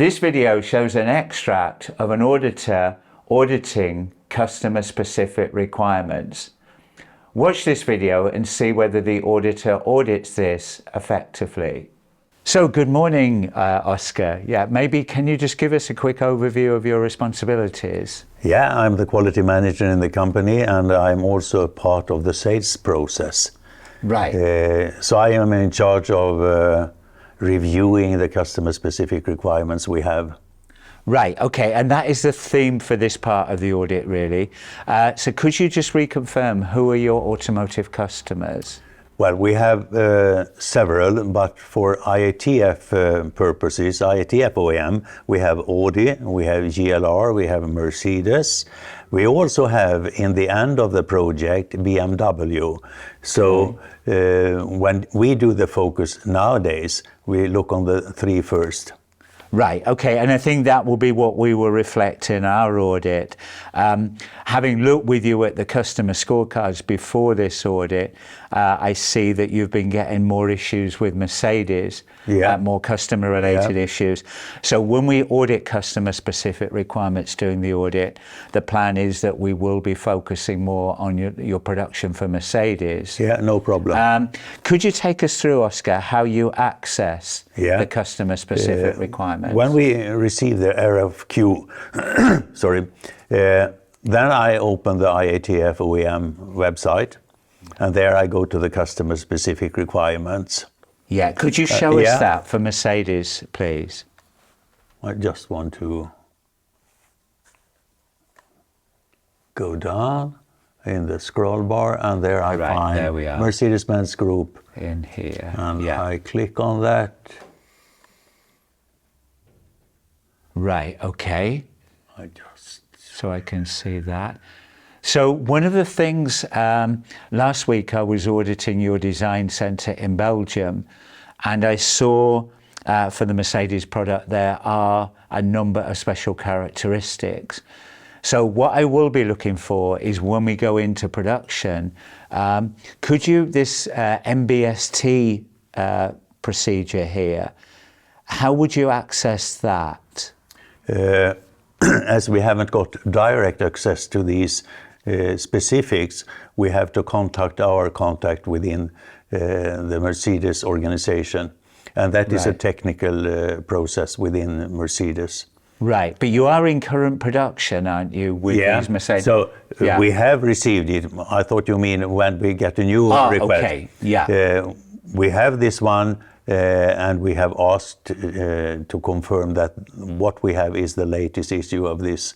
This video shows an extract of an auditor auditing customer-specific requirements. Watch this video and see whether the auditor audits this effectively. So good morning, Oscar. Yeah, maybe can you just give us a quick overview of your responsibilities? Yeah, I'm the quality manager in the company and I'm also a part of the sales process. Right. So I am in charge of reviewing the customer-specific requirements we have. Right, okay, and that is the theme for this part of the audit, really. So could you just reconfirm who are your automotive customers? Well, we have several, but for IATF purposes, IATF OEM, we have Audi, we have JLR, we have Mercedes. We also have, in the end of the project, BMW. So when we do the focus nowadays, we look on the three first. Right, okay, and I think that will be what we will reflect in our audit. Having looked with you at the customer scorecards before this audit, I see that you've been getting more issues with Mercedes, more customer-related issues. So when we audit customer-specific requirements during the audit, the plan is that we will be focusing more on your production for Mercedes. Yeah, no problem. Could you take us through, Oscar, how you access the customer-specific requirements? When we receive the RFQ, sorry, then I open the IATF OEM website, and there I go to the customer-specific requirements. Yeah, could you show us that for Mercedes, please? I just want to go down in the scroll bar, and there I find there we are. Mercedes-Benz Group. In here, and I click on that. Right, okay. So I can see that. So one of the things, last week I was auditing your design center in Belgium, and I saw for the Mercedes product there are a number of special characteristics. So what I will be looking for is when we go into production, could you, this MBST procedure here, how would you access that? As we haven't got direct access to these specifics, we have to contact our contact within the Mercedes organization. And that is a technical process within Mercedes. Right, but you are in current production, aren't you, with these Mercedes? So we have received it. I thought you mean when we get a new request. Okay, yeah. We have this one. And we have asked to confirm that what we have is the latest issue of this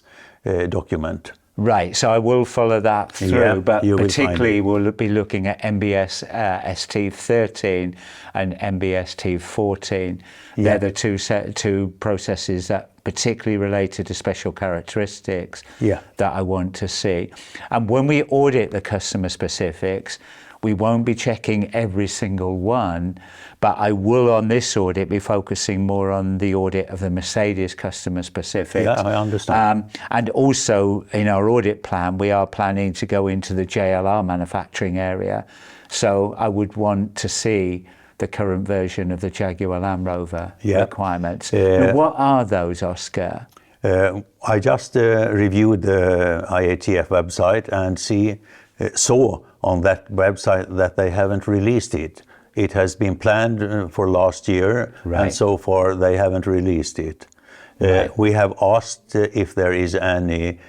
document. Right, so I will follow that through, but particularly we'll be looking at MBS ST13 and MBS T14. They're the two processes that particularly related to special characteristics that I want to see. And when we audit the customer specifics, we won't be checking every single one, but I will on this audit be focusing more on the audit of the Mercedes customer specifics. Yeah, I understand. And also in our audit plan, we are planning to go into the JLR manufacturing area. So I would want to see the current version of the Jaguar Land Rover requirements. Now, what are those, Oscar? I just reviewed the IATF website and saw on that website that they haven't released it. It has been planned for last year, and so far they haven't released it. We have asked if there is any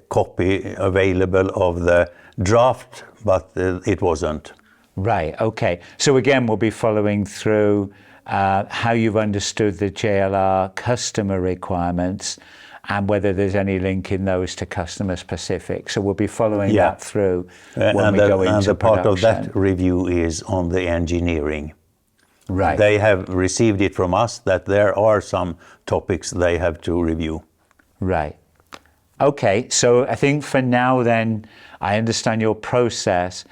copy available of the draft, but it wasn't. Right, okay. So again, we'll be following through how you've understood the JLR customer requirements and whether there's any link in those to customer specific. So we'll be following that through when we go into and the part production. of that review is on the engineering. Right. They have received it from us that there are some topics they have to review. Right. Okay, so I think for now then, I understand your process.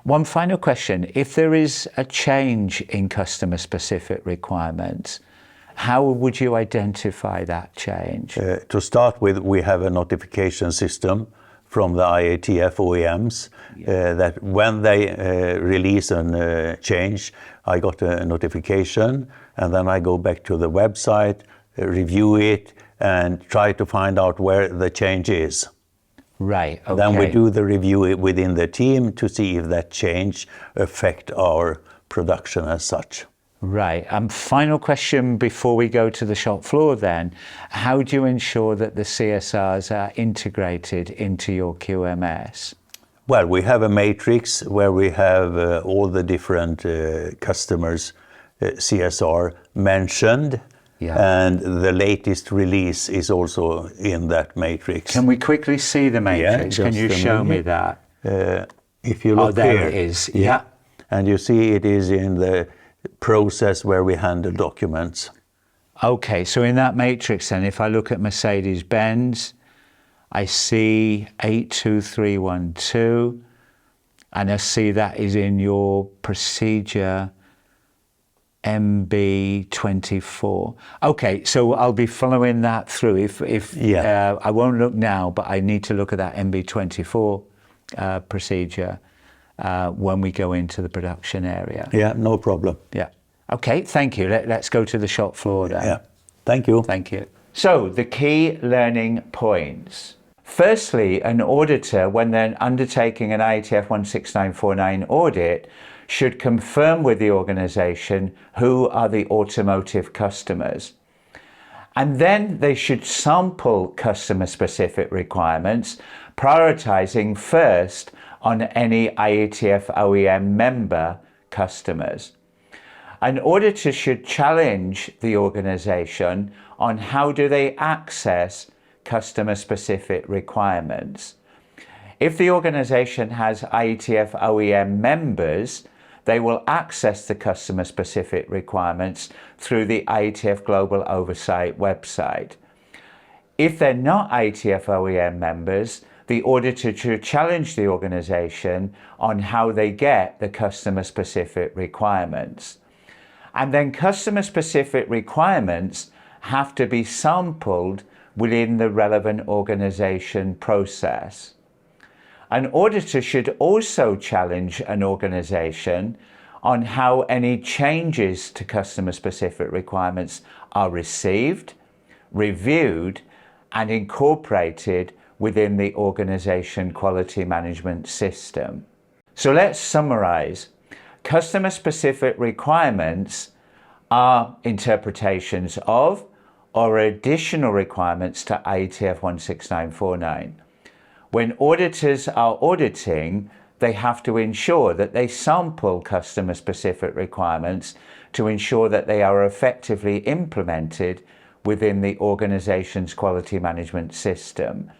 One final question. If there is a change in customer specific requirements, how would you identify that change? To start with, we have a notification system from the IATF OEMs that when they release a change, I got a notification, and then I go back to the website review it, and try to find out where the change is. Right, okay. Then we do the review within the team to see if that change affect our production as such. Right. Final question before we go to the shop floor then. How do you ensure that the CSRs are integrated into your QMS? Well, we have a matrix where we have all the different customers' CSR mentioned. Yeah. And the latest release is also in that matrix. Can we quickly see the matrix? Yeah, Can you show me that? If you look there here. It is. Yeah. And you see it is in the process where we handle documents. Okay, so in that matrix then, if I look at Mercedes-Benz, I see 82312, and I see that is in your procedure MB24. Okay, so I'll be following that through. I won't look now, but I need to look at that MB24 procedure when we go into the production area. Yeah, no problem. Yeah. Okay, thank you. Let's go to the shop floor then. Yeah, thank you. Thank you. So, the key learning points. Firstly, an auditor, when they're undertaking an IATF 16949 audit, should confirm with the organization who are the automotive customers. And then they should sample customer-specific requirements, prioritizing first on any IATF OEM member customers. An auditor should challenge the organization on how do they access customer-specific requirements. If the organization has IATF OEM members, they will access the customer-specific requirements through the IATF Global Oversight website. If they're not IATF OEM members, the auditor should challenge the organization on how they get the customer-specific requirements. And then customer-specific requirements have to be sampled within the relevant organization process. An auditor should also challenge an organization on how any changes to customer-specific requirements are received, reviewed, and incorporated within the organization quality management system. So let's summarize. Customer-specific requirements are interpretations of or additional requirements to IATF 16949. When auditors are auditing, they have to ensure that they sample customer-specific requirements to ensure that they are effectively implemented within the organization's quality management system.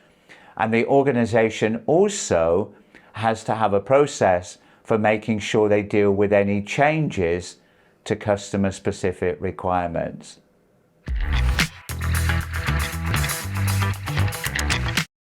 And the organization also has to have a process for making sure they deal with any changes to customer-specific requirements.